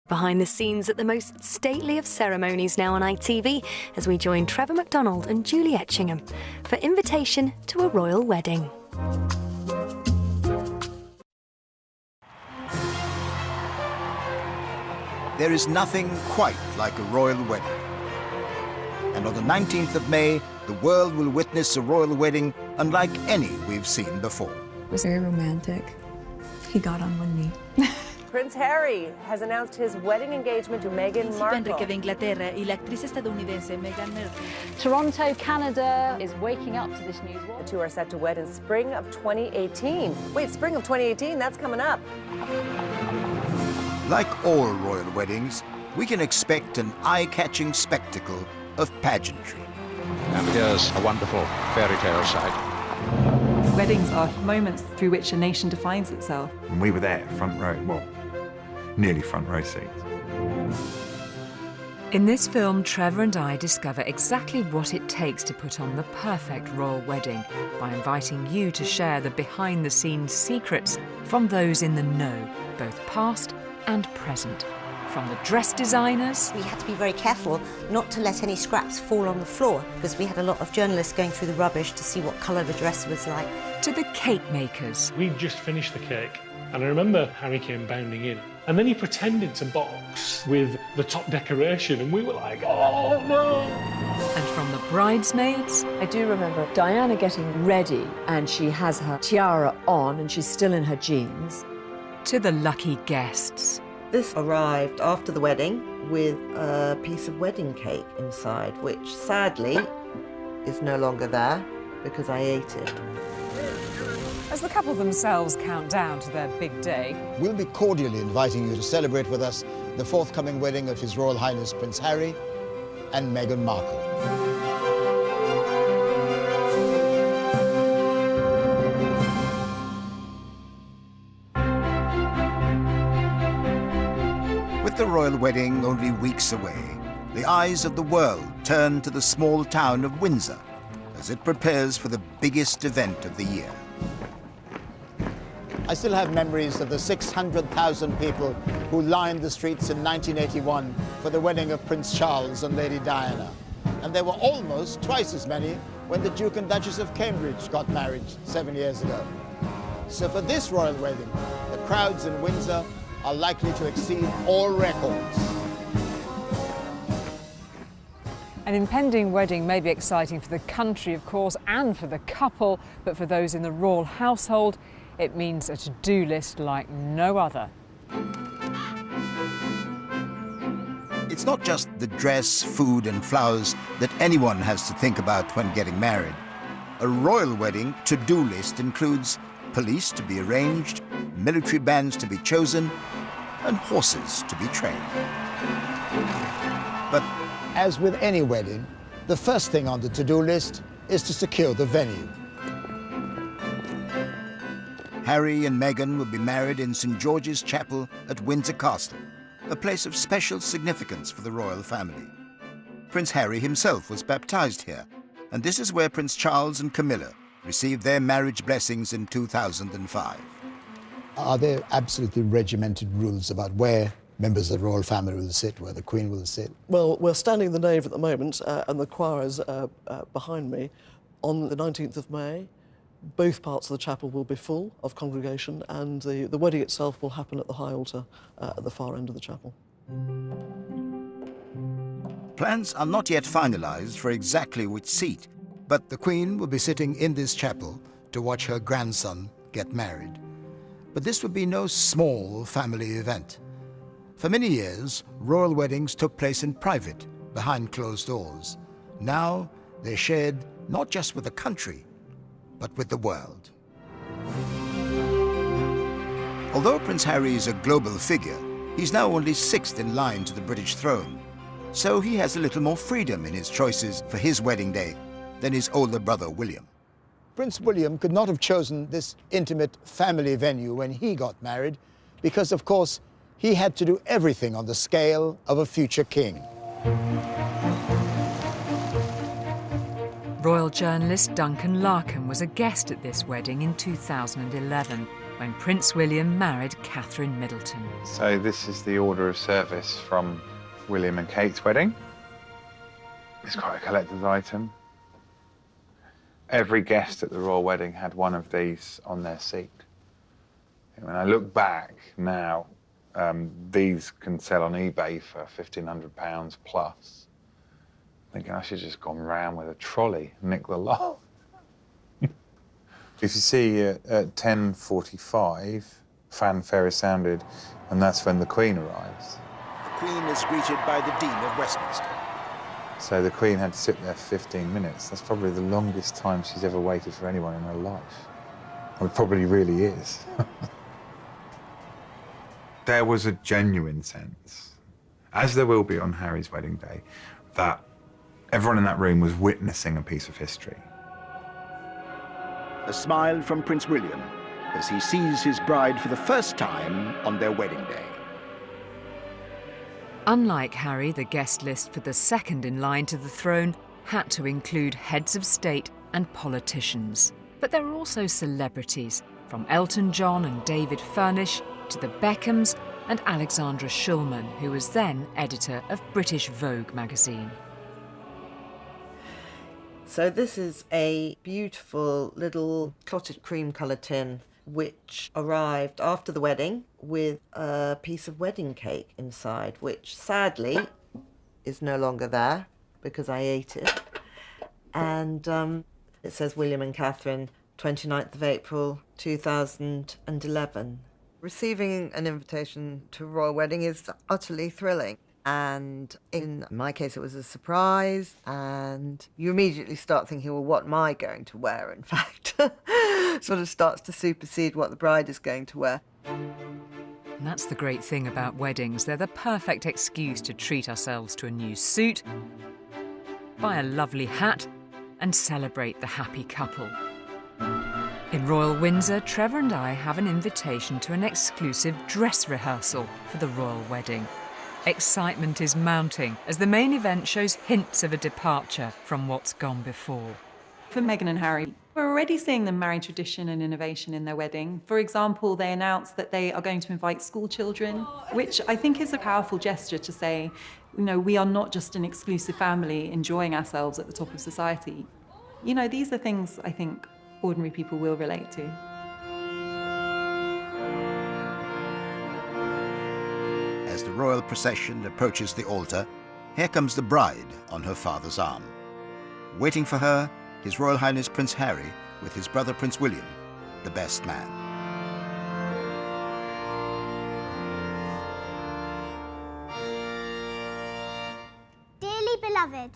Behind the scenes at the most stately of ceremonies now on ITV as we join Trevor McDonald and Julie Etchingham for invitation to a royal wedding. There is nothing quite like a royal wedding. And on the 19th of May, the world will witness a royal wedding unlike any we've seen before. It was very romantic. He got on one knee. Prince Harry has announced his wedding engagement to Meghan Markle. Toronto, Canada is waking up to this news. The two are set to wed in spring of 2018. Wait, spring of 2018? That's coming up. Like all royal weddings, we can expect an eye-catching spectacle of pageantry. And here's a wonderful fairy tale sight. Weddings are moments through which a nation defines itself. And we were there, front row, well, nearly front row seats. In this film, Trevor and I discover exactly what it takes to put on the perfect royal wedding by inviting you to share the behind-the-scenes secrets from those in the know, both past and present. From the dress designers... We had to be very careful not to let any scraps fall on the floor because we had a lot of journalists going through the rubbish to see what colour the dress was like. To the cake makers. We just finished the cake and I remember Harry came bounding in and then he pretended to box with the top decoration and we were like, oh no! And from the bridesmaids... I do remember Diana getting ready and she has her tiara on and she's still in her jeans. To the lucky guests. This arrived after the wedding with a piece of wedding cake inside, which sadly is no longer there because I ate it. As the couple themselves count down to their big day, we'll be cordially inviting you to celebrate with us the forthcoming wedding of His Royal Highness Prince Harry and Meghan Markle. With the royal wedding only weeks away, the eyes of the world turn to the small town of Windsor as it prepares for the biggest event of the year. I still have memories of the 600,000 people who lined the streets in 1981 for the wedding of Prince Charles and Lady Diana. And there were almost twice as many when the Duke and Duchess of Cambridge got married 7 years ago. So for this royal wedding, the crowds in Windsor are likely to exceed all records. an impending wedding may be exciting for the country, of course, and for the couple, but for those in the royal household, it means a to-do list like no other. It's not just the dress, food and flowers that anyone has to think about when getting married. A royal wedding to-do list includes police to be arranged, military bands to be chosen, and horses to be trained. But as with any wedding, the first thing on the to-do list is to secure the venue. Harry and Meghan will be married in St. George's Chapel at Windsor Castle, a place of special significance for the royal family. Prince Harry himself was baptized here, and this is where Prince Charles and Camilla received their marriage blessings in 2005. Are there absolutely regimented rules about where members of the royal family will sit, where the Queen will sit? Well, we're standing in the nave at the moment, and the choir is behind me. On the 19th of May, both parts of the chapel will be full of congregation, and the wedding itself will happen at the high altar at the far end of the chapel. Plans are not yet finalized for exactly which seat, but the Queen will be sitting in this chapel to watch her grandson get married. But this would be no small family event. For many years, royal weddings took place in private, behind closed doors. Now, they're shared not just with the country, but with the world. Although Prince Harry is a global figure, he's now only sixth in line to the British throne. So he has a little more freedom in his choices for his wedding day than his older brother, William. Prince William could not have chosen this intimate family venue when he got married because, of course, he had to do everything on the scale of a future king. Royal journalist Duncan Larkin was a guest at this wedding in 2011. when Prince William married Catherine Middleton. So this is the order of service from William and Kate's wedding. It's quite a collector's item. Every guest at the royal wedding had one of these on their seat. When I look back now, these can sell on eBay for £1,500 plus. Thinking I should have just gone round with a trolley and nick the lot. If you see at 10:45, fanfare is sounded, and that's when the Queen arrives. The Queen is greeted by the Dean of Westminster. So the Queen had to sit there for 15 minutes. That's probably the longest time she's ever waited for anyone in her life. Well, it probably really is. There was a genuine sense, as there will be on Harry's wedding day, that everyone in that room was witnessing a piece of history. A smile from Prince William as he sees his bride for the first time on their wedding day. Unlike Harry, the guest list for the second in line to the throne had to include heads of state and politicians. But there were also celebrities, from Elton John and David Furnish to the Beckhams and Alexandra Shulman, who was then editor of British Vogue magazine. So this is a beautiful little clotted cream colour tin which arrived after the wedding with a piece of wedding cake inside, which sadly is no longer there because I ate it. And it says William and Catherine, 29th of April 2011. Receiving an invitation to a royal wedding is utterly thrilling. And in my case, it was a surprise. And you immediately start thinking, well, what am I going to wear, in fact? Sort of starts to supersede what the bride is going to wear. And that's the great thing about weddings. They're the perfect excuse to treat ourselves to a new suit, buy a lovely hat, and celebrate the happy couple. In Royal Windsor, Trevor and I have an invitation to an exclusive dress rehearsal for the royal wedding. Excitement is mounting as the main event shows hints of a departure from what's gone before. For Meghan and Harry, we're already seeing them marry tradition and innovation in their wedding. For example, they announced that they are going to invite school children, which I think is a powerful gesture to say, you know, we are not just an exclusive family enjoying ourselves at the top of society. You know, these are things I think ordinary people will relate to. As the royal procession approaches the altar, here comes the bride on her father's arm. Waiting for her, His Royal Highness Prince Harry with his brother Prince William, the best man. Dearly beloved,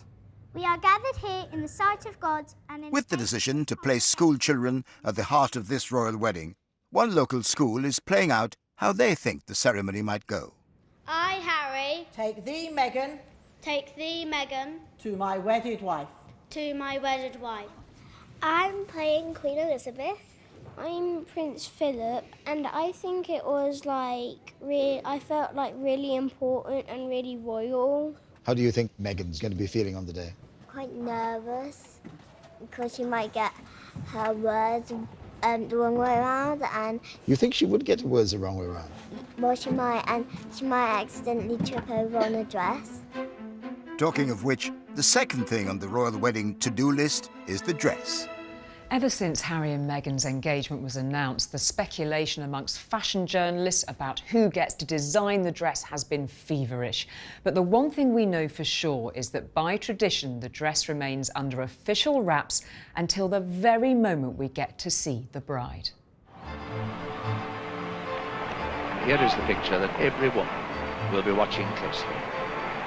we are gathered here in the sight of God and in With the decision to place school children at the heart of this royal wedding, one local school is playing out how they think the ceremony might go. I, Harry, take thee, Meghan, to my wedded wife. I'm playing Queen Elizabeth. I'm Prince Philip, and I think it was I felt like really important and really royal. How do you think Meghan's going to be feeling on the day? Quite nervous because she might get her words the wrong way around, and You think she would get the words the wrong way around? well, she might accidentally trip over on a dress. Talking of which, the second thing on the royal wedding to-do list is the dress. Ever since Harry and Meghan's engagement was announced, the speculation amongst fashion journalists about who gets to design the dress has been feverish. But the one thing we know for sure is that by tradition, the dress remains under official wraps until the very moment we get to see the bride. Here is the picture that every woman will be watching closely.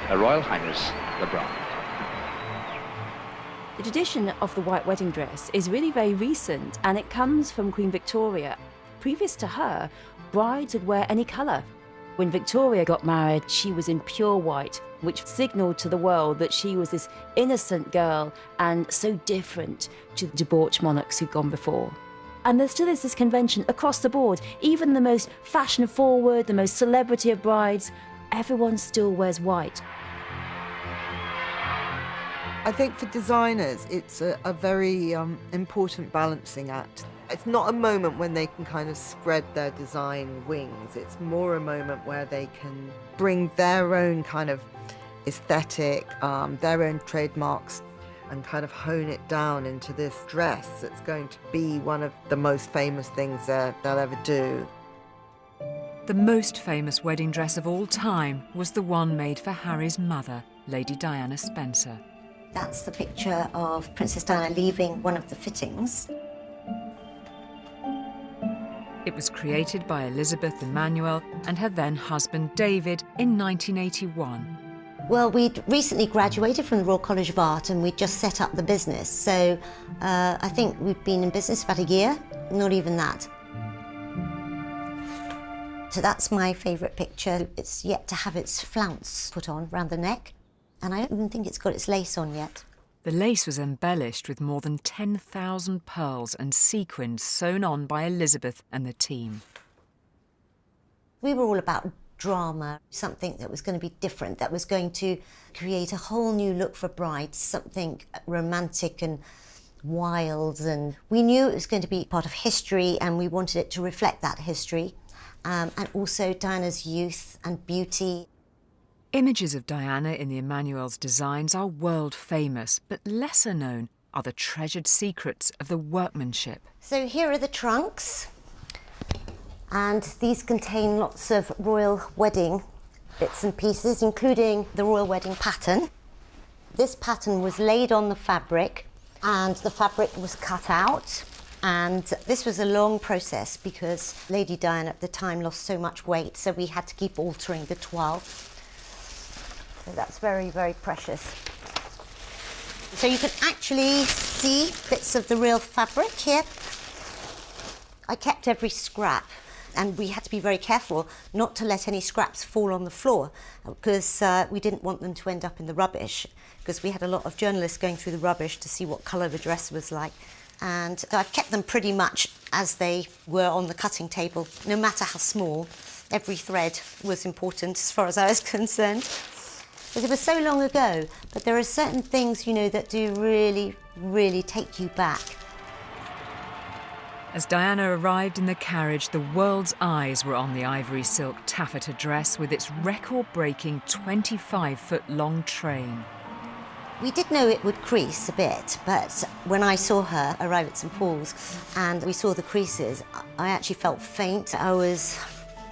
Her Royal Highness, the bride. The tradition of the white wedding dress is really very recent, and it comes from Queen Victoria. Previous to her, brides would wear any colour. When Victoria got married, she was in pure white, which signalled to the world that she was this innocent girl and so different to the debauched monarchs who'd gone before. And there still is this convention across the board. Even the most fashion-forward, the most celebrity of brides, everyone still wears white. I think for designers, it's a very important balancing act. It's not a moment when they can kind of spread their design wings. It's more a moment where they can bring their own kind of aesthetic, their own trademarks, and kind of hone it down into this dress that's going to be one of the most famous things they'll ever do. The most famous wedding dress of all time was the one made for Harry's mother, Lady Diana Spencer. That's the picture of Princess Diana leaving one of the fittings. It was created by Elizabeth Emmanuel and her then husband David in 1981. Well, we'd recently graduated from the Royal College of Art and we'd just set up the business. So I think we've been in business about a year, not even that. So that's my favourite picture. It's yet to have its flounce put on round the neck, and I don't even think it's got its lace on yet. The lace was embellished with more than 10,000 pearls and sequins sewn on by Elizabeth and the team. We were all about drama, something that was going to be different, that was going to create a whole new look for brides, something romantic and wild, and we knew it was going to be part of history and we wanted it to reflect that history. And also Diana's youth and beauty. Images of Diana in the Emmanuel's designs are world famous, but lesser known are the treasured secrets of the workmanship. So here are the trunks, and these contain lots of royal wedding bits and pieces, including the royal wedding pattern. This pattern was laid on the fabric, and the fabric was cut out. And this was a long process because Lady Diana at the time lost so much weight, so we had to keep altering the toile. So that's very, very precious. So you can actually see bits of the real fabric here. I kept every scrap, and we had to be very careful not to let any scraps fall on the floor because we didn't want them to end up in the rubbish, because we had a lot of journalists going through the rubbish to see what colour the dress was like. And I've kept them pretty much as they were on the cutting table, no matter how small. Every thread was important as far as I was concerned. Because it was so long ago, but there are certain things, you know, that do really, really take you back. As Diana arrived in the carriage, the world's eyes were on the ivory silk taffeta dress with its record-breaking 25-foot-long train. We did know it would crease a bit, but when I saw her arrive at St Paul's and we saw the creases, I actually felt faint. I was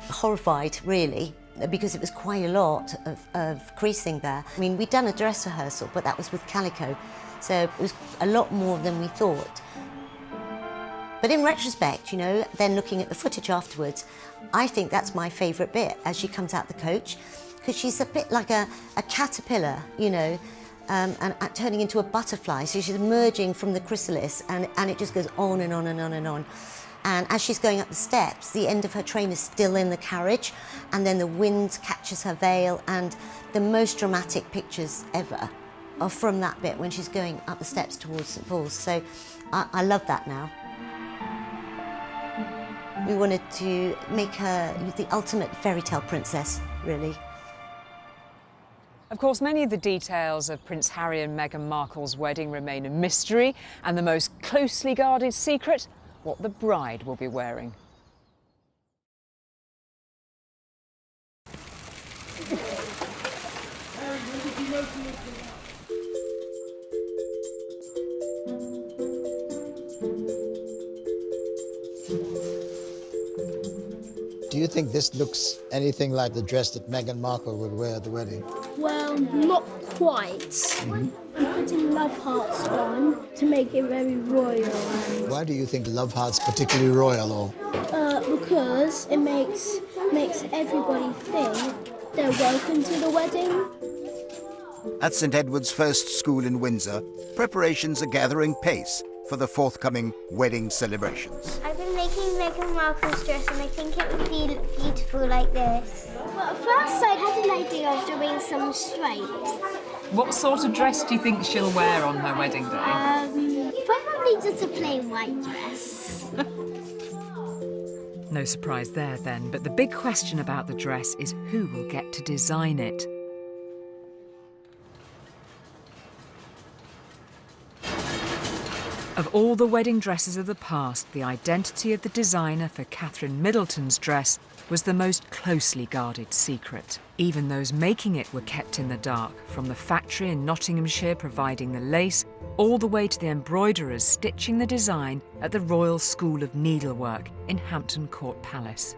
horrified, really, because it was quite a lot of creasing there. I mean, we'd done a dress rehearsal, but that was with calico, so it was a lot more than we thought. But in retrospect, you know, then looking at the footage afterwards, I think that's my favourite bit as she comes out the coach, because she's a bit like a caterpillar, you know, and turning into a butterfly. So she's emerging from the chrysalis, and it just goes on and on and on and on. And as she's going up the steps, the end of her train is still in the carriage, and then the wind catches her veil, and the most dramatic pictures ever are from that bit when she's going up the steps towards St Paul's. So I love that now. We wanted to make her the ultimate fairy tale princess, really. Of course, many of the details of Prince Harry and Meghan Markle's wedding remain a mystery, and the most closely guarded secret, what the bride will be wearing. Do you think this looks anything like the dress that Meghan Markle would wear at the wedding? Well, not quite. I'm putting love hearts on to make it very royal. Why do you think Love Heart's particularly royal, or? Because it makes everybody think they're welcome to the wedding. At St Edward's First School in Windsor, preparations are gathering pace for the forthcoming wedding celebrations. I've been making Meghan Markle's dress and I think it would be beautiful like this. Well, at first I had an idea of doing some stripes. What sort of dress do you think she'll wear on her wedding day? Probably just a plain white dress. No surprise there then, but the big question about the dress is who will get to design it. A Of all the wedding dresses of the past, the identity of the designer for Catherine Middleton's dress was the most closely guarded secret. Even those making it were kept in the dark, from the factory in Nottinghamshire providing the lace, all the way to the embroiderers stitching the design at the Royal School of Needlework in Hampton Court Palace.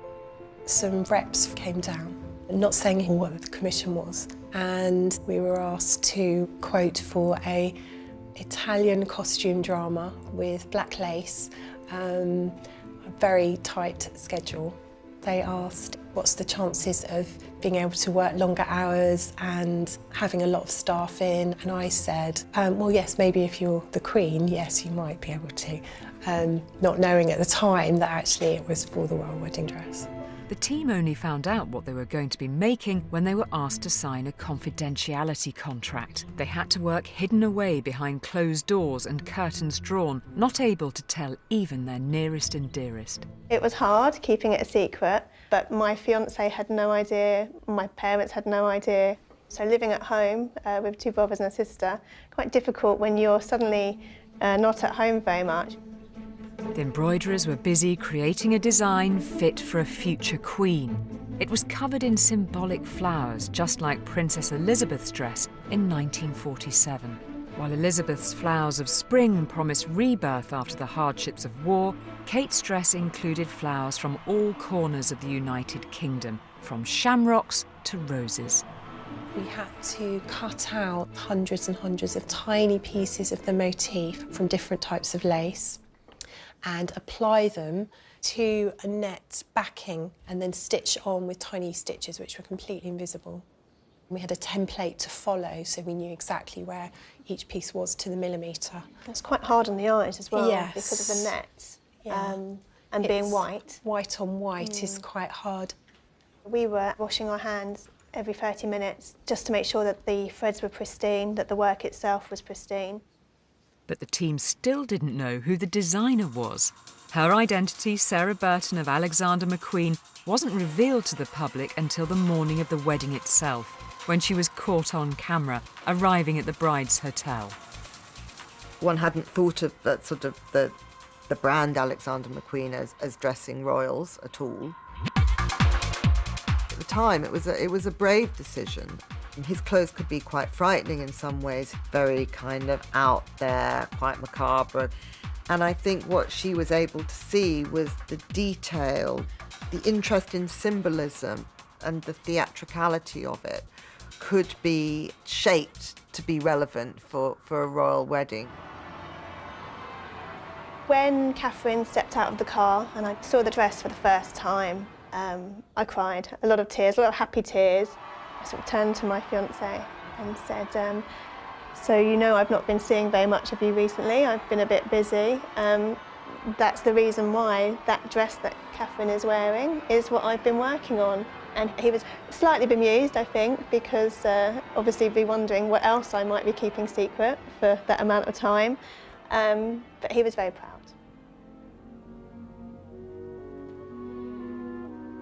Some reps came down, not saying what the commission was, and we were asked to quote for a Italian costume drama with black lace, a very tight schedule. They asked what's the chances of being able to work longer hours and having a lot of staff in, and I said, well, yes, maybe if you're the Queen, yes, you might be able to, not knowing at the time that actually it was for the royal wedding dress. The team only found out what they were going to be making when they were asked to sign a confidentiality contract. They had to work hidden away behind closed doors and curtains drawn, not able to tell even their nearest and dearest. It was hard keeping it a secret, but my fiancé had no idea, my parents had no idea. So living at home with two brothers and a sister, quite difficult when you're suddenly not at home very much. The embroiderers were busy creating a design fit for a future queen. It was covered in symbolic flowers, just like Princess Elizabeth's dress in 1947. While Elizabeth's flowers of spring promised rebirth after the hardships of war, Kate's dress included flowers from all corners of the United Kingdom, from shamrocks to roses. We had to cut out hundreds and hundreds of tiny pieces of the motif from different types of lace and apply them to a net backing and then stitch on with tiny stitches which were completely invisible. We had a template to follow, so we knew exactly where each piece was to the millimetre. It's quite hard on the eyes as well, yes, because of the nets and it's being white. White on white is quite hard. We were washing our hands every 30 minutes just to make sure that the threads were pristine, that the work itself was pristine. But the team still didn't know who the designer was. Her identity, Sarah Burton of Alexander McQueen, wasn't revealed to the public until the morning of the wedding itself, when she was caught on camera, arriving at the bride's hotel. One hadn't thought of that sort of the brand Alexander McQueen as dressing royals at all. At the time, it was a brave decision. His clothes could be quite frightening in some ways, very kind of out there, quite macabre. And I think what she was able to see was the detail, the interest in symbolism and the theatricality of it could be shaped to be relevant for a royal wedding. When Catherine stepped out of the car and I saw the dress for the first time, I cried. A lot of tears, a lot of happy tears. I sort of turned to my fiancé and said, so you know I've not been seeing very much of you recently, I've been a bit busy. That's the reason why that dress that Catherine is wearing is what I've been working on. And he was slightly bemused, I think, because obviously he'd be wondering what else I might be keeping secret for that amount of time. But he was very proud.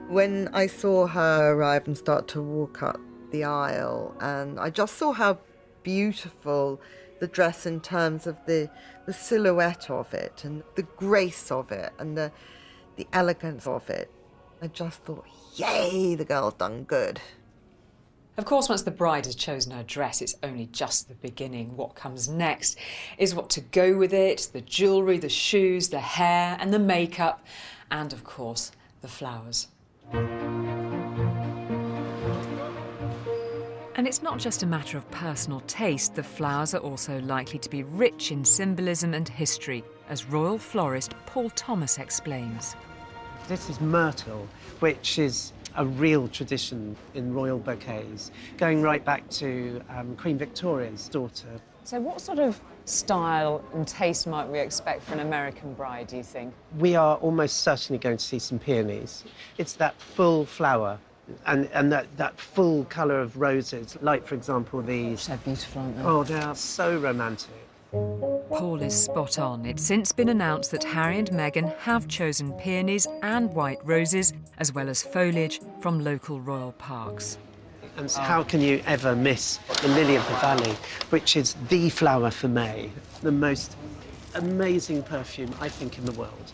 When I saw her arrive and start to walk up the aisle, and I just saw how beautiful the dress in terms of the silhouette of it and the grace of it and the elegance of it. I just thought, yay, the girl's done good. Of course, once the bride has chosen her dress, it's only just the beginning. What comes next is what to go with it, the jewellery, the shoes, the hair and the makeup, and of course, the flowers. And it's not just a matter of personal taste. The flowers are also likely to be rich in symbolism and history, as royal florist Paul Thomas explains. This is myrtle, which is a real tradition in royal bouquets, going right back to Queen Victoria's daughter. So what sort of style and taste might we expect for an American bride, do you think? We are almost certainly going to see some peonies. It's that full flower and that full colour of roses, like, for example, these. So beautiful, aren't they? Oh, they are so romantic. Paul is spot on. It's since been announced that Harry and Meghan have chosen peonies and white roses, as well as foliage from local royal parks. And how can you ever miss the lily of the valley, which is the flower for May, the most amazing perfume, I think, in the world.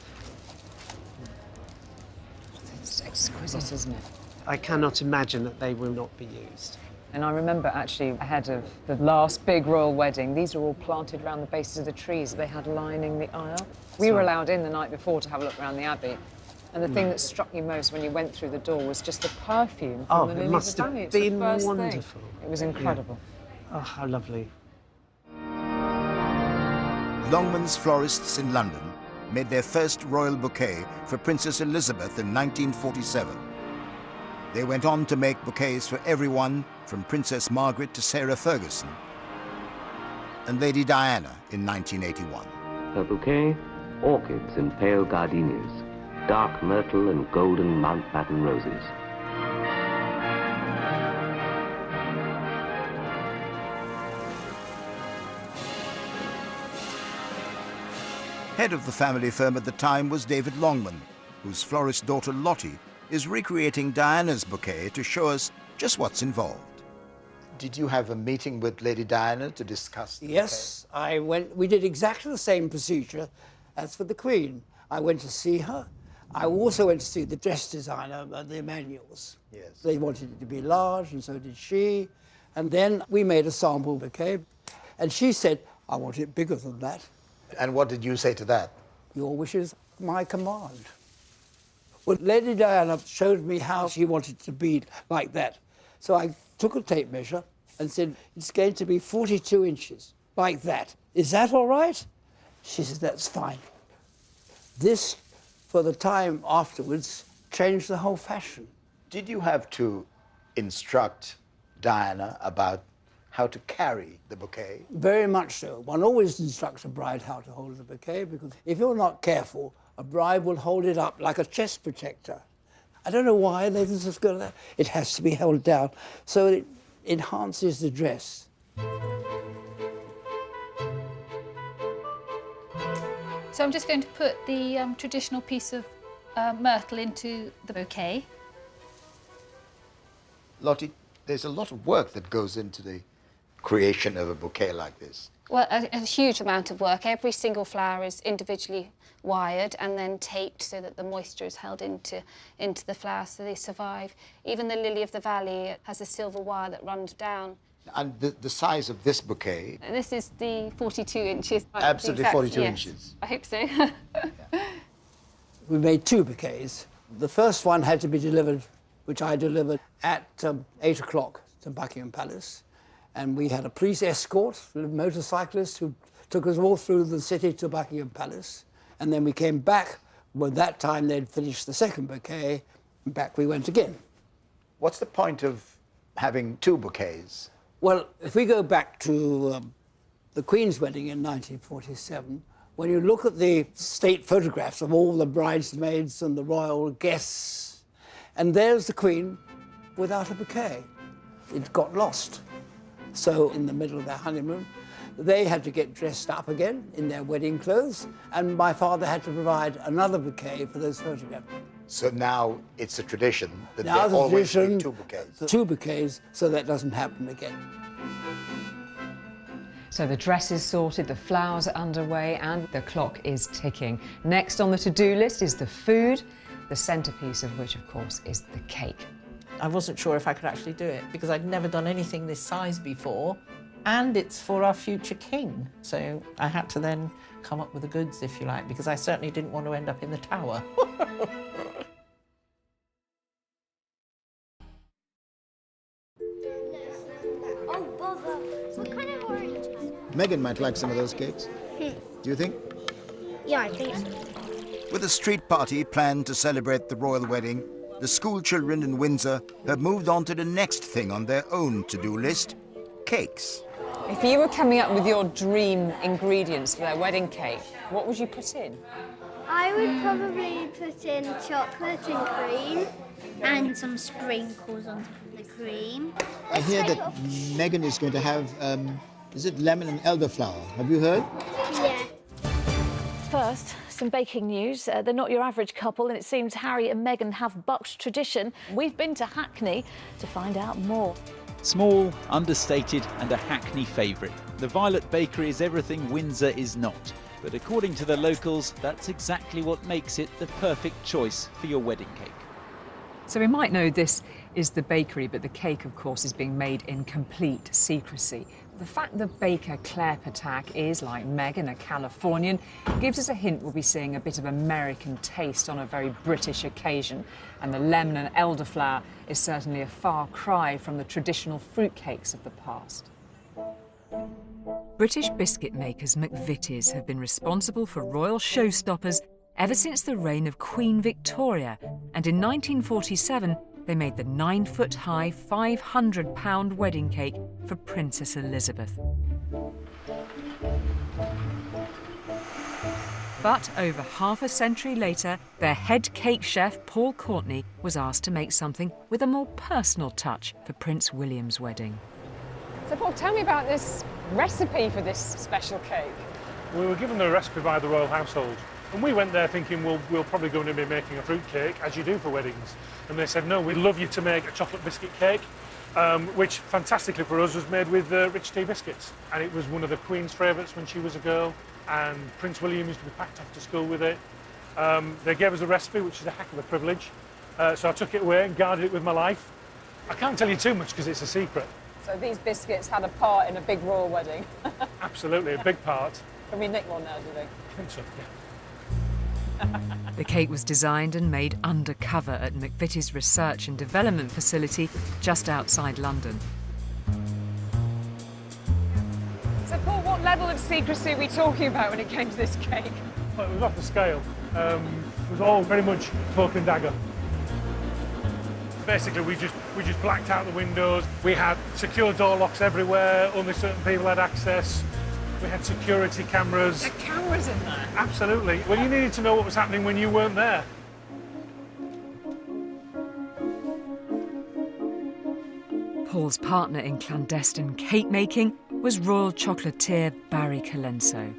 It's exquisite, isn't it? I cannot imagine that they will not be used. And I remember actually ahead of the last big royal wedding, these are all planted around the bases of the trees that they had lining the aisle. We were allowed in the night before to have a look around the Abbey. And the thing that struck you most when you went through the door was just the perfume from the lilies of the valley. It's the first thing. Wonderful. It was incredible. Yeah. Oh, how lovely. Longman's florists in London made their first royal bouquet for Princess Elizabeth in 1947. They went on to make bouquets for everyone from Princess Margaret to Sarah Ferguson and Lady Diana in 1981. Her bouquet, orchids and pale gardenias, dark myrtle and golden Mountbatten roses. Head of the family firm at the time was David Longman, whose florist daughter Lottie is recreating Diana's bouquet to show us just what's involved. Did you have a meeting with Lady Diana to discuss the Yes, we did exactly the same procedure as for the Queen. I went to see her. I also went to see the dress designer and the Emanuels. Yes. They wanted it to be large, and so did she. And then we made a sample bouquet, and she said, I want it bigger than that. And what did you say to that? Your wish is my command. Well, Lady Diana showed me how she wanted it to be like that. So I took a tape measure and said, it's going to be 42 inches, like that. Is that all right? She said, that's fine. This, for the time afterwards, changed the whole fashion. Did you have to instruct Diana about how to carry the bouquet? Very much so. One always instructs a bride how to hold the bouquet, because if you're not careful, a bride will hold it up like a chest protector. I don't know why they just go that. It has to be held down, so it enhances the dress. So I'm just going to put the traditional piece of myrtle into the bouquet. Lottie, there's a lot of work that goes into the creation of a bouquet like this. Well, a huge amount of work. Every single flower is individually wired and then taped so that the moisture is held into the flower so they survive. Even the lily of the valley has a silver wire that runs down. And the size of this bouquet? And this is the 42 inches. Absolutely Exact, 42 yes. inches. I hope so. We made two bouquets. The first one had to be delivered, which I delivered at 8 o'clock to Buckingham Palace. And we had a police escort, motorcyclists, who took us all through the city to Buckingham Palace. And then we came back. Well, that time they'd finished the second bouquet, and back we went again. What's the point of having two bouquets? Well, if we go back to the Queen's wedding in 1947, when you look at the state photographs of all the bridesmaids and the royal guests, and there's the Queen without a bouquet. It got lost. So in the middle of their honeymoon, they had to get dressed up again in their wedding clothes, and my father had to provide another bouquet for those photographs. So now it's a tradition that Now there the always be tradition, two bouquets. two bouquets, so that doesn't happen again. So the dress is sorted, the flowers are underway, and the clock is ticking. Next on the to-do list is the food, the centrepiece of which, of course, is the cake. I wasn't sure if I could actually do it because I'd never done anything this size before, and it's for our future king. So I had to then come up with the goods, if you like, because I certainly didn't want to end up in the tower. Oh, bother. What kind of orange? Meghan might like some of those cakes. Do you think? Yeah, I think so. With a street party planned to celebrate the royal wedding, the school children in Windsor have moved on to the next thing on their own to-do list, cakes. If you were coming up with your dream ingredients for their wedding cake, what would you put in? I would probably put in chocolate and cream and some sprinkles on top of the cream. I hear that Meghan is going to have, is it lemon and elderflower? Have you heard? Yeah. First, some baking news. They're not your average couple, and it seems Harry and Meghan have bucked tradition. We've been to Hackney to find out more. Small, understated and a Hackney favourite. The Violet Bakery is everything Windsor is not. But according to the locals, that's exactly what makes it the perfect choice for your wedding cake. So we might know this is the bakery, but the cake, of course, is being made in complete secrecy. The fact that baker Claire Patak is, like Meghan, a Californian, gives us a hint we'll be seeing a bit of American taste on a very British occasion. And the lemon and elderflower is certainly a far cry from the traditional fruitcakes of the past. British biscuit makers McVitie's have been responsible for royal showstoppers ever since the reign of Queen Victoria, and in 1947 they made the 9-foot-high, £500 wedding cake for Princess Elizabeth. But over half a century later, their head cake chef, Paul Courtney, was asked to make something with a more personal touch for Prince William's wedding. So Paul, tell me about this recipe for this special cake. We were given the recipe by the royal household. And we went there thinking, well, we're probably going to be making a fruit cake, as you do for weddings. And they said, no, we'd love you to make a chocolate biscuit cake, which, fantastically for us, was made with rich tea biscuits. And it was one of the Queen's favourites when she was a girl, and Prince William used to be packed off to school with it. They gave us a recipe, which is a heck of a privilege. So I took it away and guarded it with my life. I can't tell you too much because it's a secret. So these biscuits had a part in a big royal wedding? Absolutely, a big part. Can we nick one now, do you think? I think so, yeah. The cake was designed and made undercover at McVitie's research and development facility just outside London. So Paul, what level of secrecy are we talking about when it came to this cake? Well, it was off the scale. It was all very much cloak and dagger. Basically, we just blacked out the windows. We had secure door locks everywhere. Only certain people had access. We had security cameras. There are cameras in there? Absolutely. Well, you needed to know what was happening when you weren't there. Paul's partner in clandestine cake making was royal chocolatier Barry Colenso.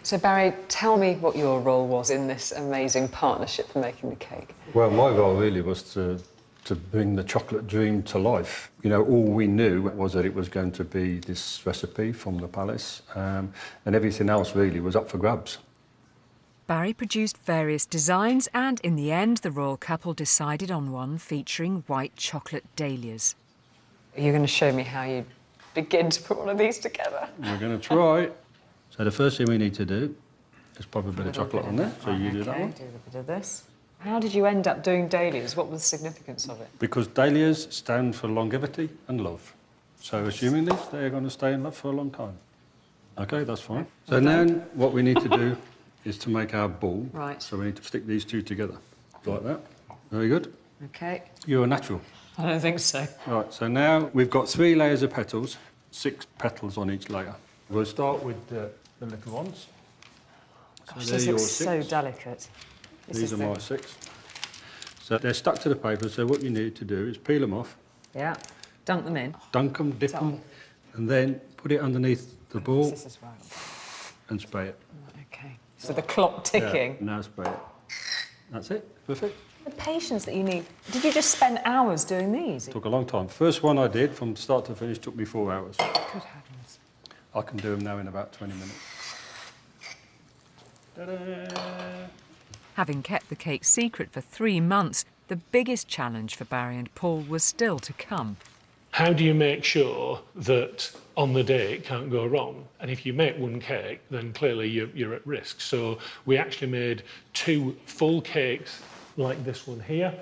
So Barry, tell me what your role was in this amazing partnership for making the cake. Well, my role really was to bring the chocolate dream to life. You know, all we knew was that it was going to be this recipe from the palace, and everything else really was up for grabs. Barry produced various designs, and in the end, the royal couple decided on one featuring white chocolate dahlias. Are you going to show me how you begin to put one of these together? We're going to try. So the first thing we need to do is pop a bit of chocolate on there. So you do that one. Do a bit of this. How did you end up doing dahlias? What was the significance of it? Because dahlias stand for longevity and love. So assuming this, they're going to stay in love for a long time. OK, that's fine. So now what we need to do is to make our ball. Right. So we need to stick these two together, like that. Very good. OK. You're a natural. I don't think so. Right, so now we've got 3 layers of petals, 6 petals on each layer. We'll start with the little ones. Gosh, this looks so delicate. These are my 6. So they're stuck to the paper, so what you need to do is peel them off. Yeah. Dunk them in. Dunk them, dip them, and then put it underneath the ball This is right. and spray it. OK. So the clock ticking. Yeah, now spray it. That's it. Perfect. The patience that you need. Did you just spend hours doing these? Took a long time. First one I did from start to finish took me 4 hours. Good heavens. I can do them now in about 20 minutes. Ta-da! Having kept the cake secret for 3 months, the biggest challenge for Barry and Paul was still to come. How do you make sure that on the day it can't go wrong? And if you make one cake, then clearly you're at risk. So we actually made 2 full cakes like this one here,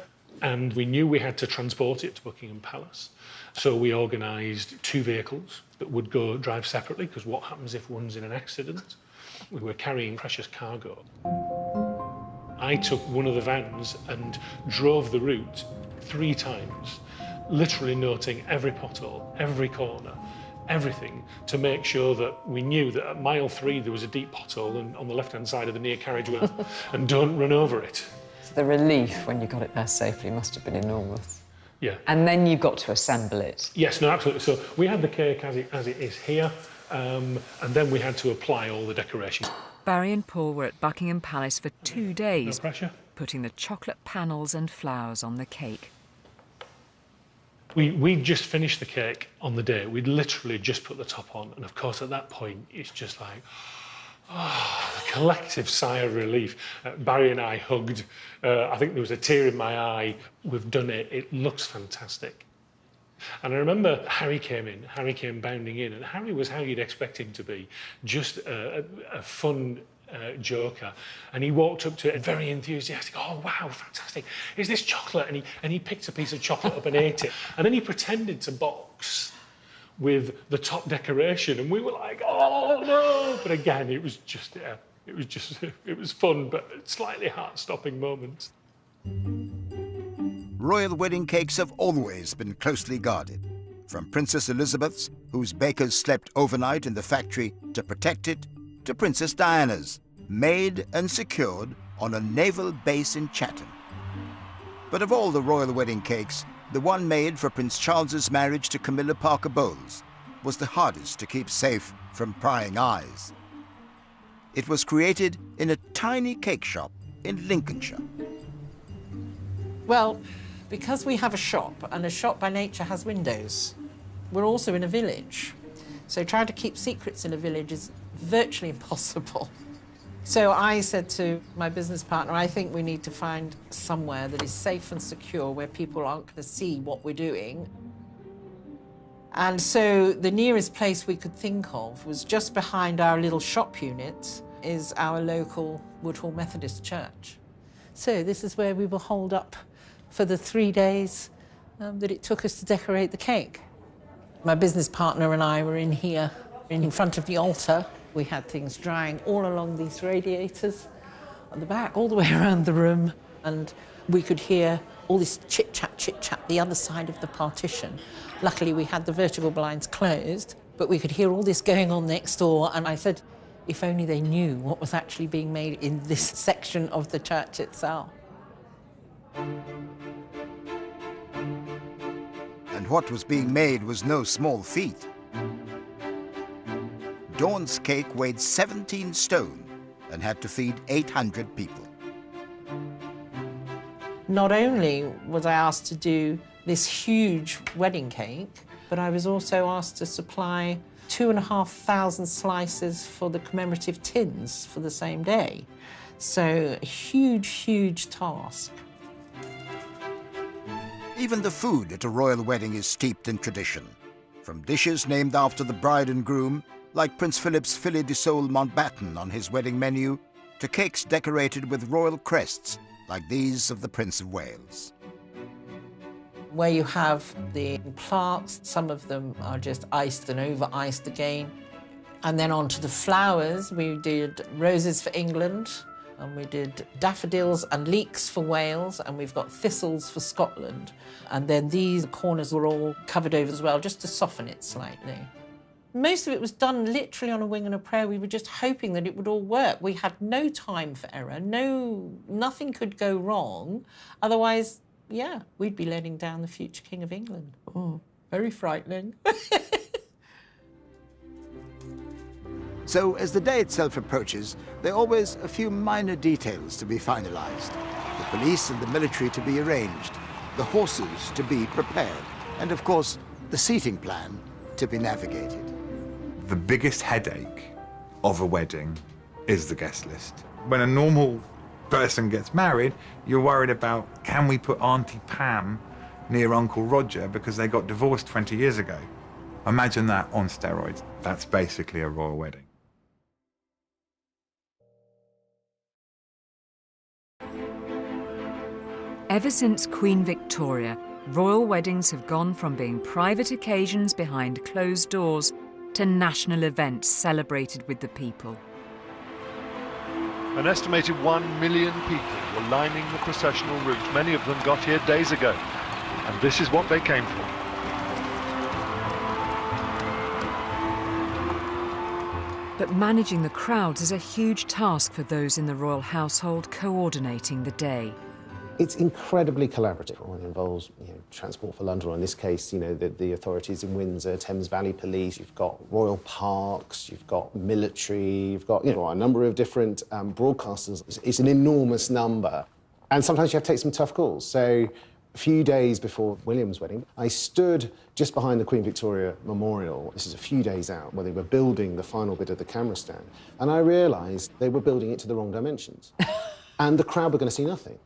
and we knew we had to transport it to Buckingham Palace. So we organised 2 vehicles that would go drive separately, because what happens if one's in an accident? We were carrying precious cargo. I took one of the vans and drove the route 3 times, literally noting every pothole, every corner, everything, to make sure that we knew that at mile 3 there was a deep pothole and on the left-hand side of the near carriageway, and don't run over it. So the relief when you got it there safely must have been enormous. Yeah. And then you've got to assemble it. Yes, no, absolutely. So we had the cake as it is here, and then we had to apply all the decorations. Barry and Paul were at Buckingham Palace for 2 days, No pressure. putting the chocolate panels and flowers on the cake. We'd just finished the cake on the day. We'd literally just put the top on. And of course, at that point, it's just like, oh, a collective sigh of relief. Barry and I hugged. I think there was a tear in my eye. We've done it. It looks fantastic. And I remember Harry came bounding in, and Harry was how you'd expect him to be, just a fun joker. And he walked up to it very enthusiastic. Oh, wow, fantastic. Is this chocolate? And he picked a piece of chocolate up and ate it. And then he pretended to box with the top decoration, and we were like, oh, no. But again, it was fun, but slightly heart-stopping moments. Royal wedding cakes have always been closely guarded, from Princess Elizabeth's, whose bakers slept overnight in the factory to protect it, to Princess Diana's, made and secured on a naval base in Chatham. But of all the royal wedding cakes, the one made for Prince Charles's marriage to Camilla Parker Bowles was the hardest to keep safe from prying eyes. It was created in a tiny cake shop in Lincolnshire. Well, because we have a shop, and a shop by nature has windows, we're also in a village. So trying to keep secrets in a village is virtually impossible. So I said to my business partner, I think we need to find somewhere that is safe and secure, where people aren't going to see what we're doing. And so the nearest place we could think of was just behind our little shop unit is our local Woodhall Methodist Church. So this is where we were holed up for the 3 days that it took us to decorate the cake. My business partner and I were in here, in front of the altar. We had things drying all along these radiators at the back, all the way around the room, and we could hear all this chit-chat the other side of the partition. Luckily, we had the vertical blinds closed, but we could hear all this going on next door, and I said, if only they knew what was actually being made in this section of the church itself. And what was being made was no small feat. Dawn's cake weighed 17 stone and had to feed 800 people. Not only was I asked to do this huge wedding cake, but I was also asked to supply 2,500 slices for the commemorative tins for the same day. So a huge, huge task. Even the food at a royal wedding is steeped in tradition, from dishes named after the bride and groom, like Prince Philip's filet de sole Mountbatten on his wedding menu, to cakes decorated with royal crests, like these of the Prince of Wales. Where you have the plaques, some of them are just iced and over-iced again. And then onto the flowers, we did roses for England, and we did daffodils and leeks for Wales, and we've got thistles for Scotland. And then these corners were all covered over as well, just to soften it slightly. Most of it was done literally on a wing and a prayer. We were just hoping that it would all work. We had no time for error, nothing could go wrong. Otherwise, yeah, we'd be letting down the future King of England. Oh, very frightening. So, as the day itself approaches, there are always a few minor details to be finalised. The police and the military to be arranged, the horses to be prepared, and of course, the seating plan to be navigated. The biggest headache of a wedding is the guest list. When a normal person gets married, you're worried about, can we put Auntie Pam near Uncle Roger because they got divorced 20 years ago? Imagine that on steroids. That's basically a royal wedding. Ever since Queen Victoria, royal weddings have gone from being private occasions behind closed doors to national events celebrated with the people. An estimated 1 million people were lining the processional route. Many of them got here days ago, and this is what they came for. But managing the crowds is a huge task for those in the royal household coordinating the day. It's incredibly collaborative. It involves Transport for London, or in this case, the authorities in Windsor, Thames Valley Police, you've got royal parks, you've got military, you've got a number of different broadcasters. It's an enormous number. And sometimes you have to take some tough calls. So A few days before William's wedding, I stood just behind the Queen Victoria Memorial. This is a few days out, where they were building the final bit of the camera stand, and I realised they were building it to the wrong dimensions. And the crowd were going to see nothing.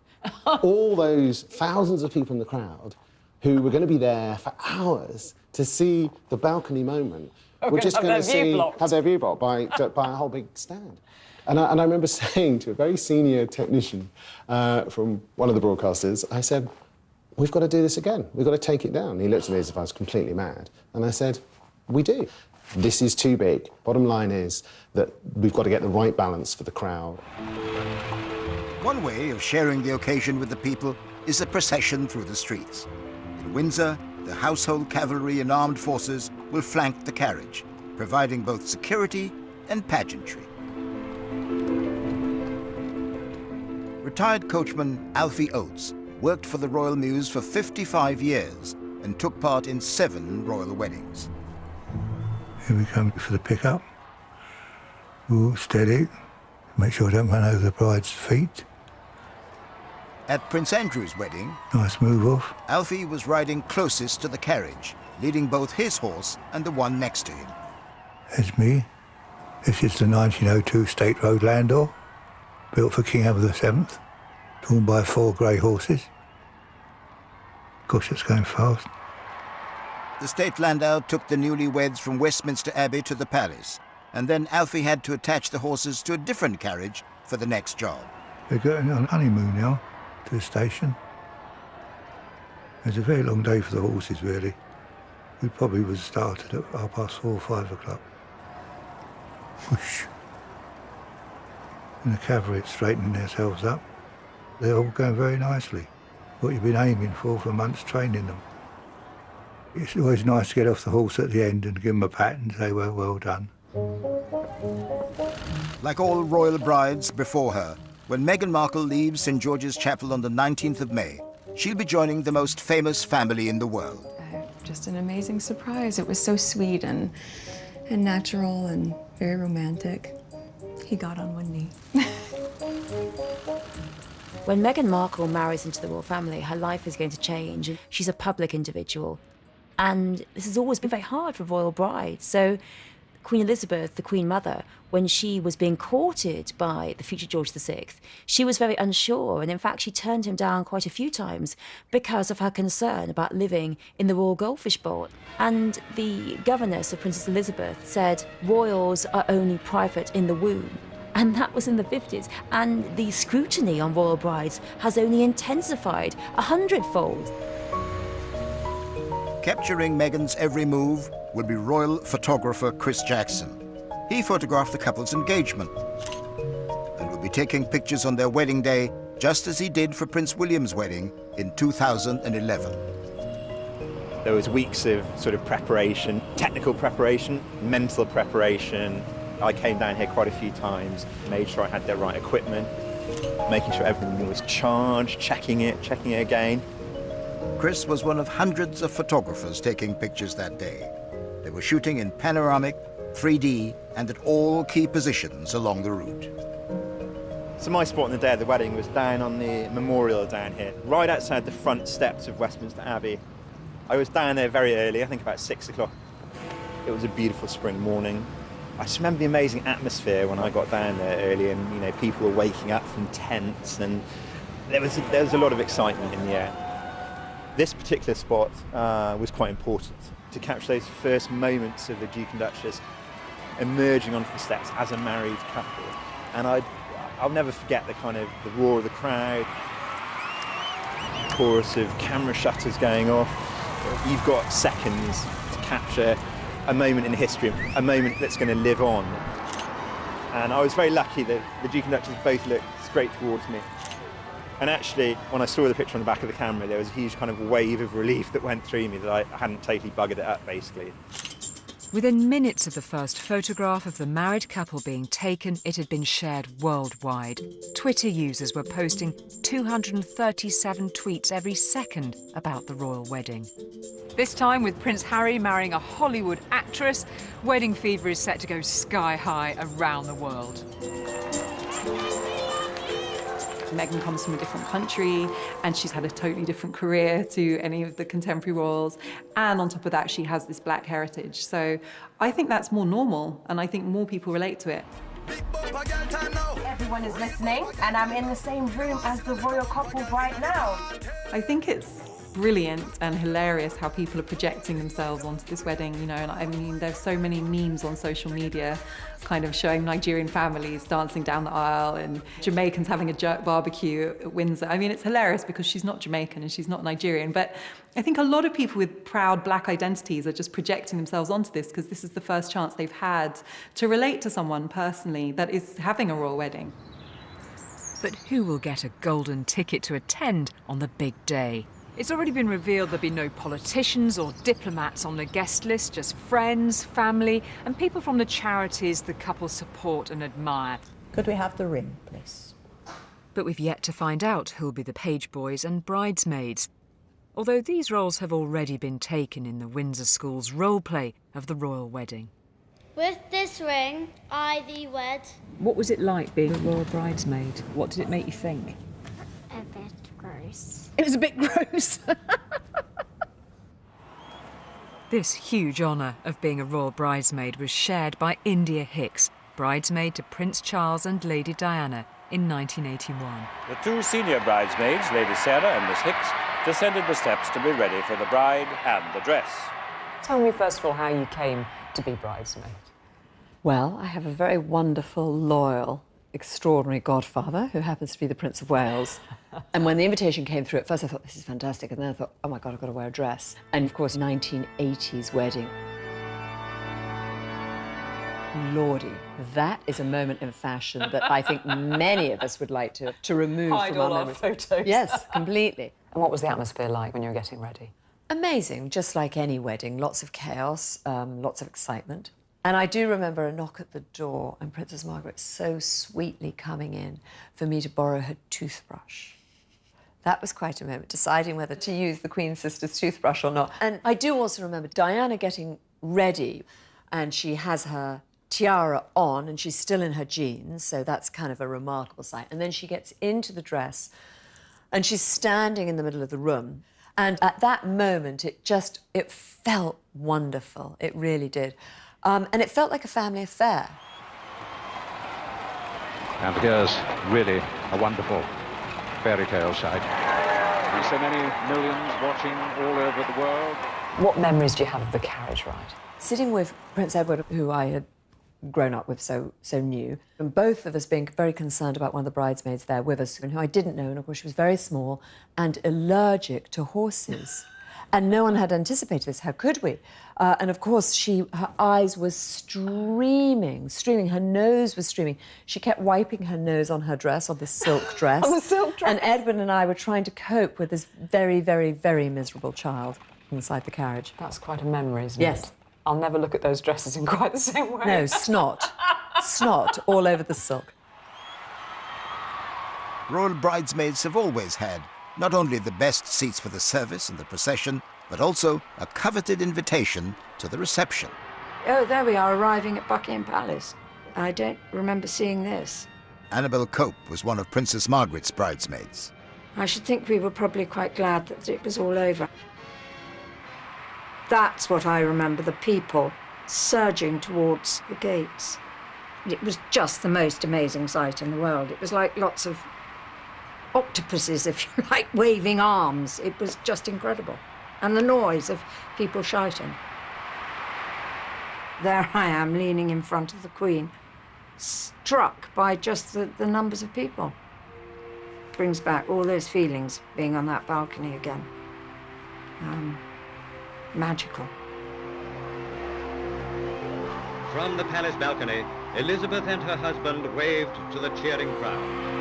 All those thousands of people in the crowd who were going to be there for hours to see the balcony moment were just going to have their view blocked by a whole big stand. And I remember saying to a very senior technician from one of the broadcasters, I said, we've got to do this again. We've got to take it down. He looked at me as if I was completely mad. And I said, we do. This is too big. Bottom line is that we've got to get the right balance for the crowd. One way of sharing the occasion with the people is a procession through the streets. In Windsor, the household cavalry and armed forces will flank the carriage, providing both security and pageantry. Retired coachman Alfie Oates worked for the Royal Mews for 55 years and took part in 7 royal weddings. Here we come for the pickup. Ooh, steady. Make sure I don't run over the bride's feet. At Prince Andrew's wedding, Nice move off. Alfie was riding closest to the carriage, leading both his horse and the one next to him. There's me. This is the 1902 State Road Landau, built for King Edward VII, drawn by 4 grey horses. Gosh, it's going fast. The state landau took the newlyweds from Westminster Abbey to the palace, and then Alfie had to attach the horses to a different carriage for the next job. They're going on honeymoon now to the station. It's a very long day for the horses, really. We probably would have started at 4:30 or 5 o'clock. Whoosh. And the cavalry straightening themselves up. They're all going very nicely. What you've been aiming for months training them. It's always nice to get off the horse at the end and give them a pat and say, well done. Like all royal brides before her, when Meghan Markle leaves St George's Chapel on the 19th of May, she'll be joining the most famous family in the world. Just an amazing surprise. It was so sweet and natural and very romantic. He got on one knee. When Meghan Markle marries into the royal family, her life is going to change. She's a public individual. And this has always been very hard for royal brides. So Queen Elizabeth, the Queen Mother, when she was being courted by the future George VI, she was very unsure. And in fact, she turned him down quite a few times because of her concern about living in the Royal Goldfish Bowl. And the governess of Princess Elizabeth said, royals are only private in the womb. And that was in the 50s. And the scrutiny on royal brides has only intensified 100-fold. Capturing Meghan's every move will be royal photographer Chris Jackson. He photographed the couple's engagement and will be taking pictures on their wedding day, just as he did for Prince William's wedding in 2011. There was weeks of sort of preparation, technical preparation, mental preparation. I came down here quite a few times, made sure I had the right equipment, making sure everything was charged, checking it again. Chris was one of hundreds of photographers taking pictures that day. They were shooting in panoramic, 3D, and at all key positions along the route. So my spot on the day of the wedding was down on the memorial down here, right outside the front steps of Westminster Abbey. I was down there very early, I think about 6 o'clock. It was a beautiful spring morning. I just remember the amazing atmosphere when I got down there early, and people were waking up from tents, and there was a lot of excitement in the air. This particular spot was quite important to capture those first moments of the Duke and Duchess emerging onto the steps as a married couple. And I'll never forget the roar of the crowd, chorus of camera shutters going off. You've got seconds to capture a moment in history, a moment that's going to live on. And I was very lucky that the Duke and Duchess both looked straight towards me. And actually, when I saw the picture on the back of the camera, there was a huge kind of wave of relief that went through me that I hadn't totally buggered it up, basically. Within minutes of the first photograph of the married couple being taken, it had been shared worldwide. Twitter users were posting 237 tweets every second about the royal wedding. This time, with Prince Harry marrying a Hollywood actress, wedding fever is set to go sky high around the world. Meghan comes from a different country and she's had a totally different career to any of the contemporary royals. And on top of that, she has this black heritage. So I think that's more normal, and I think more people relate to it. Everyone is listening, and I'm in the same room as the royal couple right now. I think it's brilliant and hilarious how people are projecting themselves onto this wedding, you know, and I mean, there's so many memes on social media kind of showing Nigerian families dancing down the aisle and Jamaicans having a jerk barbecue at Windsor. I mean, it's hilarious because she's not Jamaican and she's not Nigerian, but I think a lot of people with proud black identities are just projecting themselves onto this because this is the first chance they've had to relate to someone personally that is having a royal wedding. But who will get a golden ticket to attend on the big day? It's already been revealed there'll be no politicians or diplomats on the guest list, just friends, family, and people from the charities the couple support and admire. Could we have the ring, please? But we've yet to find out who'll be the page boys and bridesmaids, although these roles have already been taken in the Windsor School's role play of the royal wedding. With this ring, I thee wed. What was it like being a royal bridesmaid? What did it make you think? A bit gross. It was a bit gross. This huge honour of being a royal bridesmaid was shared by India Hicks, bridesmaid to Prince Charles and Lady Diana in 1981. The two senior bridesmaids, Lady Sarah and Miss Hicks, descended the steps to be ready for the bride and the dress. Tell me first of all how you came to be bridesmaid. Well, I have a very wonderful, loyal, extraordinary godfather who happens to be the Prince of Wales. And when the invitation came through, at first I thought, this is fantastic. And then I thought, oh my God, I've got to wear a dress. And of course, 1980s wedding. Lordy, that is a moment in fashion that I think many of us would like to remove Hide from all our our memories. photos. Yes, completely. And what was the atmosphere like when you were getting ready? Amazing, just like any wedding. Lots of chaos, lots of excitement. And I do remember a knock at the door and Princess Margaret so sweetly coming in for me to borrow her toothbrush. That was quite a moment, deciding whether to use the Queen's sister's toothbrush or not. And I do also remember Diana getting ready, and she has her tiara on and she's still in her jeans, so that's kind of a remarkable sight. And then she gets into the dress and she's standing in the middle of the room. And at that moment, it felt wonderful. It really did. And it felt like a family affair. And here's really a wonderful fairy tale sight. And so many millions watching all over the world. What memories do you have of the carriage ride? Sitting with Prince Edward, who I had grown up with so new, and both of us being very concerned about one of the bridesmaids there with us, and who I didn't know, and of course she was very small and allergic to horses. And no one had anticipated this. How could we? And of course, her eyes were streaming. Her nose was streaming. She kept wiping her nose on her dress, on this silk dress. On the silk dress. And Edward and I were trying to cope with this very, very, very miserable child inside the carriage. That's quite a memory, isn't it? Yes. I'll never look at those dresses in quite the same way. No, snot. Snot all over the silk. Royal bridesmaids have always had not only the best seats for the service and the procession, but also a coveted invitation to the reception. Oh, there we are, arriving at Buckingham Palace. I don't remember seeing this. Annabel Cope was one of Princess Margaret's bridesmaids. I should think we were probably quite glad that it was all over. That's what I remember, the people surging towards the gates. It was just the most amazing sight in the world. It was like lots of octopuses, if you like, waving arms. It was just incredible. And the noise of people shouting. There I am, leaning in front of the Queen, struck by just the numbers of people. Brings back all those feelings, being on that balcony again. Magical. From the palace balcony, Elizabeth and her husband waved to the cheering crowd.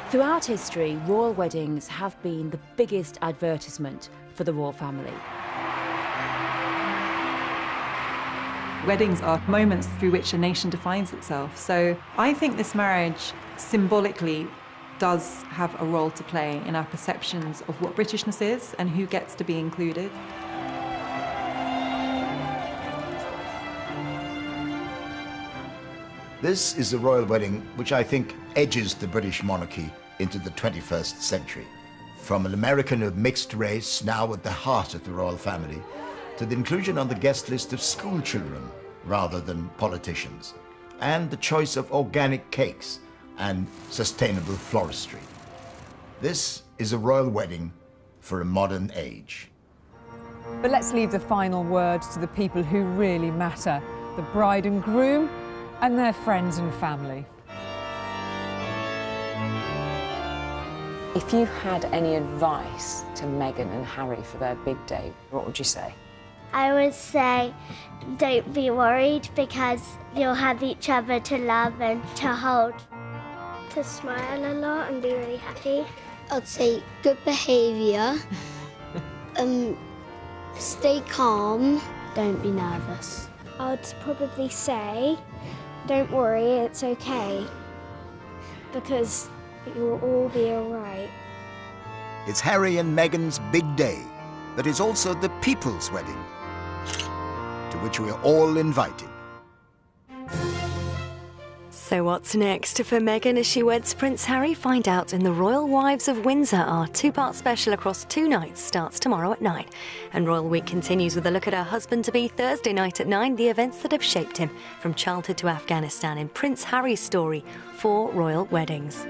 Throughout history, royal weddings have been the biggest advertisement for the royal family. Weddings are moments through which a nation defines itself. So I think this marriage symbolically does have a role to play in our perceptions of what Britishness is and who gets to be included. This is a royal wedding which I think edges the British monarchy into the 21st century. From an American of mixed race, now at the heart of the royal family, to the inclusion on the guest list of school children rather than politicians, and the choice of organic cakes and sustainable floristry. This is a royal wedding for a modern age. But let's leave the final words to the people who really matter, the bride and groom and their friends and family. If you had any advice to Meghan and Harry for their big day, what would you say? I would say don't be worried because you'll have each other to love and to hold. To smile a lot and be really happy. I'd say good behaviour, stay calm, don't be nervous. I'd probably say don't worry, it's okay because you'll all be all right. It's Harry and Meghan's big day, but it's also the people's wedding, to which we are all invited. So what's next for Meghan as she weds Prince Harry? Find out in The Royal Wives of Windsor. Our two-part special across 2 nights starts tomorrow at 9. And Royal Week continues with a look at her husband-to-be Thursday night at 9, the events that have shaped him from childhood to Afghanistan in Prince Harry's story, 4 royal weddings.